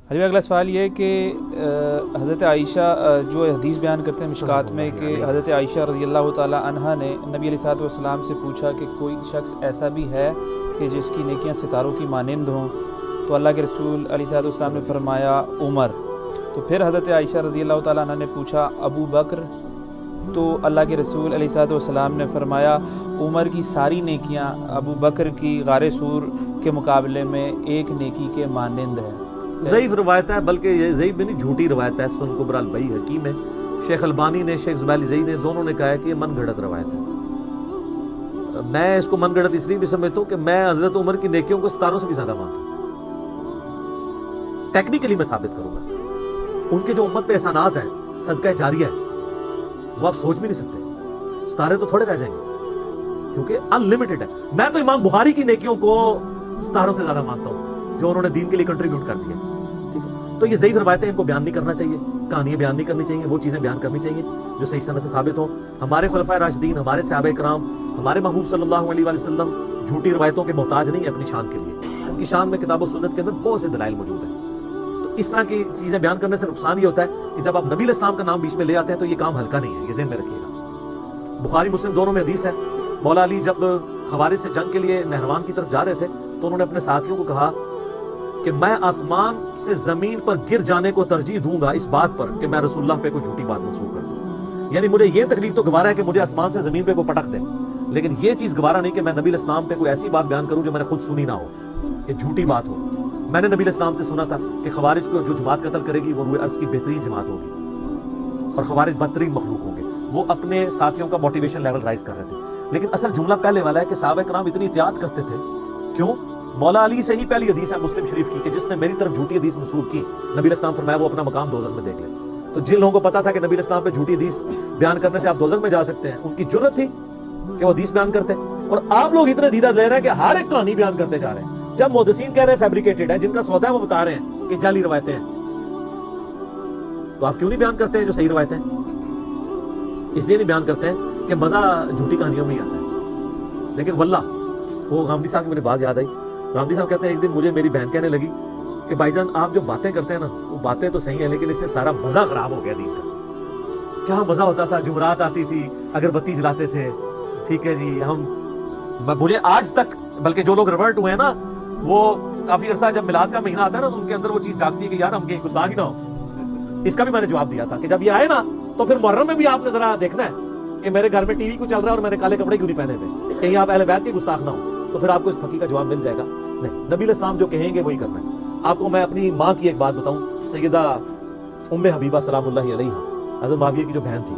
حبیب اگلا سوال یہ ہے کہ حضرت عائشہ جو حدیث بیان کرتے ہیں مشکات میں کہ حضرت عائشہ رضی اللہ تعالیٰ عنہا نے نبی علیہ الصلوۃ والسلام سے پوچھا کہ کوئی شخص ایسا بھی ہے کہ جس کی نیکیاں ستاروں کی مانند ہوں، تو اللہ کے رسول علیہ الصلوۃ والسلام نے فرمایا عمر۔ تو پھر حضرت عائشہ رضی اللہ تعالیٰ عنہ نے پوچھا ابو بکر، تو اللہ کے رسول علیہ الصلوۃ والسلام نے فرمایا عمر کی ساری نیکیاں ابو بکر کی غار سور کے مقابلے میں ایک نیکی کے مانند ہے۔ ضعیف روایت ہے، بلکہ یہ ضعیف بھی نہیں، جھوٹی روایت ہے۔ سنن کبری البیہقی میں شیخ البانی نے، شیخ زبیل زئی نے، دونوں نے کہا ہے کہ یہ من گھڑت روایت ہے۔ میں اس کو من گھڑت اس لیے بھی سمجھتا ہوں کہ میں حضرت عمر کی نیکیوں کو ستاروں سے بھی زیادہ مانتا ہوں۔ ٹیکنیکلی میں ثابت کروں گا، ان کے جو امت پہ احسانات ہیں، صدقہ جاریہ ہے، وہ آپ سوچ بھی نہیں سکتے۔ ستارے تو تھوڑے رہ جائیں گے کیونکہ ان لمیٹڈ ہے۔ میں تو امام بخاری کی نیکیوں کو ستاروں سے زیادہ مانتا ہوں جو انہوں نے دین کے لیے کنٹریبیوٹ کر دیا۔ ٹھیک ہے، تو یہ ضعیف روایتیں ان کو بیان نہیں کرنا چاہیے، کہانیاں بیان نہیں کرنی چاہیے، وہ چیزیں بیان کرنی چاہیے جو صحیح سند سے ثابت ہوں۔ ہمارے خلفائے راشدین، ہمارے صحابہ کرام، ہمارے محبوب صلی اللہ علیہ وآلہ وسلم جھوٹی روایتوں کے محتاج نہیں ہے اپنی شان کے لیے۔ ان کی شان میں کتاب و سنت کے اندر بہت سے دلائل موجود ہیں۔ تو اس طرح کی چیزیں بیان کرنے سے نقصان یہ ہوتا ہے کہ جب آپ نبی علیہ السلام کا نام بیچ میں لے آتے ہیں تو یہ کام ہلکا نہیں ہے، یہ ذہن میں رکھیے گا۔ بخاری مسلم دونوں میں حدیث ہے، مولا علی جب خوارج سے جنگ کے لیے نہروان کی طرف جا رہے تھے تو انہوں نے اپنے ساتھیوں کو کہا کہ میں آسمان سے زمین پر گر جانے کو ترجیح دوں گا اس بات پر کہ میں رسول اللہ پہ کوئی جھوٹی بات منسوخ کر دوں۔ یعنی مجھے یہ تکلیف تو گوارا ہے کہ مجھے آسمان سے زمین پہ کوئی پٹک دے، لیکن یہ چیز گوارا نہیں کہ میں نبی علیہ السلام پہ کوئی ایسی بات بیان کروں جو میں نے خود سنی نہ ہو، کہ جھوٹی بات ہو۔ میں نے نبی علیہ السلام سے سنا تھا کہ خوارج کو جو جماعت قتل کرے گی وہ روئے ارض کی بہترین جماعت ہوگی اور خوارج بدترین مخلوق ہوں گے۔ وہ اپنے ساتھیوں کا موٹیویشن لیول رائز کر رہے تھے، لیکن اصل جملہ پہلے والا ہے کہ صحابہ کرام اتنی احتیاط کرتے تھے۔ کیوں؟ مولا علی سے ہی پہلی حدیث ہے مسلم شریف کی کہ جس نے میری طرف جھوٹی حدیث منسوخ کی، نبی علیہ السلام فرمایا وہ اپنا مقام دوزخ میں دیکھ لے۔ تو جن لوگوں کو پتا تھا کہ نبی علیہ السلام پہ جھوٹی حدیث بیان کرنے سے آپ دوزخ میں جا سکتے ہیں، ان کی جرت تھی کہ وہ حدیث بیان کرتے، اور آپ لوگ اتنے دیدہ لے رہے ہیں کہ ہر ایک کہانی بیان کرتے جا رہے ہیں، جب محدثین کہہ رہے ہیں فیبریکیٹڈ ہے، جن کا سودا ہے وہ بتا رہے ہیں کہ جعلی روایتیں ہیں۔ تو آپ کیوں نہیں بیان کرتے ہیں جو صحیح روایتیں؟ اس لیے نہیں بیان کرتے ہیں کہ مزہ جھوٹی کہانیوں میں ہی آتا ہے۔ لیکن واللہ وہ غامدی صاحب کی مجھے بات یاد آئی۔ غامدی صاحب کہتے ہیں ایک دن مجھے میری بہن کہنے لگی کہ بھائی جان آپ جو باتیں کرتے ہیں نا وہ باتیں تو صحیح ہیں لیکن اس سے سارا مزہ خراب ہو گیا دین کا۔ کیا مزہ ہوتا تھا، جمعرات آتی تھی، اگربتی جلاتے تھے، ٹھیک ہے جی، مجھے آج تک، بلکہ جو لوگ ریورٹ ہوئے ہیں نا وہ کافی عرصہ جب میلاد کا مہینہ آتا ہے نا تو ان کے اندر وہ چیز جاگتی ہے کہ یار ہم کہیں گستاخ ہی نہ ہو۔ اس کا بھی میں نے جواب دیا تھا کہ جب یہ آئے نا تو پھر محرم میں بھی آپ نے ذرا دیکھنا ہے کہ میرے گھر میں ٹی وی کو چل رہا ہے اور میں نے کالے کپڑے کیوں نہیں پہنے ہوئے، کہیں آپ اہل بیت کے گستاخ نہ ہو، تو پھر آپ کو اس پھکی کا جواب مل جائے گا۔ نہیں، نبی علیہ السلام جو کہیں گے وہی کرنا ہے۔ آپ کو میں اپنی ماں کی ایک بات بتاؤں، سیدہ ام حبیبہ سلام اللہ علیہا، حضرت معاویہ کی جو بہن تھی،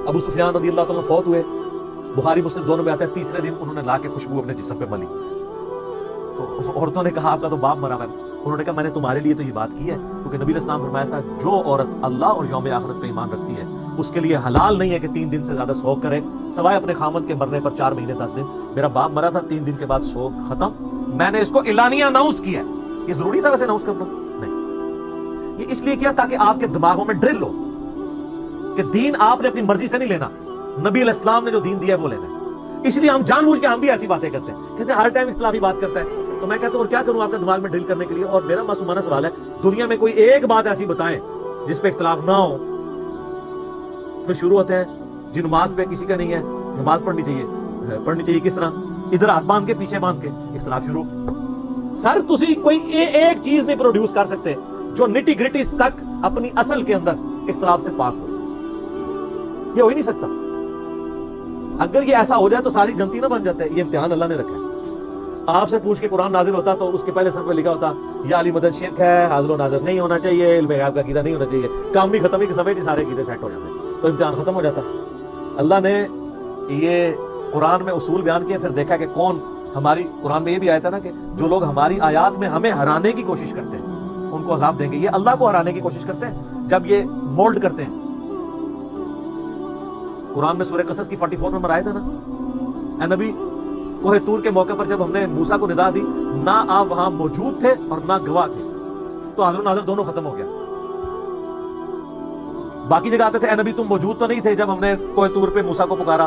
ابو سفیان رضی اللہ تعالیٰ فوت ہوئے، بخاری مسلم دونوں میں آتا ہے تیسرے دن انہوں نے لا کے خوشبو اپنے جسم پہ ملی، تو عورتوں نے کہا آپ کا تو باپ مرا ہے۔ انہوں نے کہا میں نے تمہارے لیے تو یہ بات کی ہے کیونکہ نبی علیہ السلام فرمایا تھا جو عورت اللہ اور یوم آخرت پہ ایمان رکھتی ہے اس کے لیے حلال نہیں ہے کہ 3 دن سے زیادہ سوگ کرے سوائے اپنے خامد کے مرنے پر 4 مہینے 10 دن۔ میرا باپ مرا تھا، 3 دن کے بعد سوگ ختم، میں نے اس کو اعلانیہ اناؤنس کیا ہے۔ یہ ضروری تھا ویسے اناؤنس کرنا؟ نہیں، یہ اس لیے کیا تاکہ آپ کے دماغوں میں ڈرل ہو کہ دین آپ نے اپنی مرضی سے نہیں لینا، نبی علیہ السلام نے جو دین دیا ہے وہ لینا ہے۔ اس لیے ہم جان بوجھ کے ہم بھی ایسی باتیں کرتے ہیں، کہتے ہیں ہر ٹائم اختلافی بات کرتا ہے، تو میں کہتا ہوں اور کیا کروں آپ کے دماغ میں ڈرل کرنے کے لیے۔ اور میرا معصومانہ سوال ہے دنیا میں کوئی ایک بات ایسی بتائیں جس پہ اختلاف نہ ہو۔ پھر شروع ہوتے ہیں جی نماز پہ کسی کا نہیں ہے، نماز پڑھنی چاہیے کس طرح، ادھر ہاتھ باندھ کے پیچھے باندھ کے، اختلاف شروع۔ سر تسی کوئی ایک چیز نہیں پروڈیوس کر سکتے جو نٹی گریٹیز تک اپنی اصل کے اندر اختلاف سے پاک ہو، یہ ہو ہی نہیں سکتا۔ اگر یہ ایسا ہو جائے تو ساری جنتی نہ بن جاتے، یہ امتحان اللہ نے رکھا ہے۔ آپ سے پوچھ کے قرآن نازل ہوتا تو اس کے پہلے سر پہ لکھا ہوتا یا علی مدد شرک ہے، حاضر و ناظر نہیں ہونا چاہیے، علم غیب کا عقیدہ نہیں ہونا چاہیے، کام بھی ختم ہی کہ سمیت ہی سارے عقیدے سیٹ ہو جاتے، تو امتحان ختم ہو جاتا۔ اللہ نے یہ قرآن میں اصول بیان کیے، پھر دیکھا کہ کون ہماری، قرآن میں یہ بھی آیا تھا نا کہ جو لوگ ہماری آیات میں ہمیں ہرانے کی کوشش کرتے ہیں ان کو عذاب دیں گے۔ یہ اللہ کو ہرانے کی کوشش کرتے ہیں جب یہ مولڈ کرتے ہیں۔ قرآن میں سورہ قصص کی 44 نمبر آیا تھا نا، اے نبی کوہ طور کے موقع پر جب ہم نے موسیٰ کو ندا دی نہ آپ وہاں موجود تھے اور نہ گواہ تھے، تو حاضر و ناظر دونوں ختم ہو گیا۔ باقی جگہ آتے تھے اے نبی تم موجود تو نہیں تھے جب ہم نے کوہ طور پہ موسیٰ کو پکارا،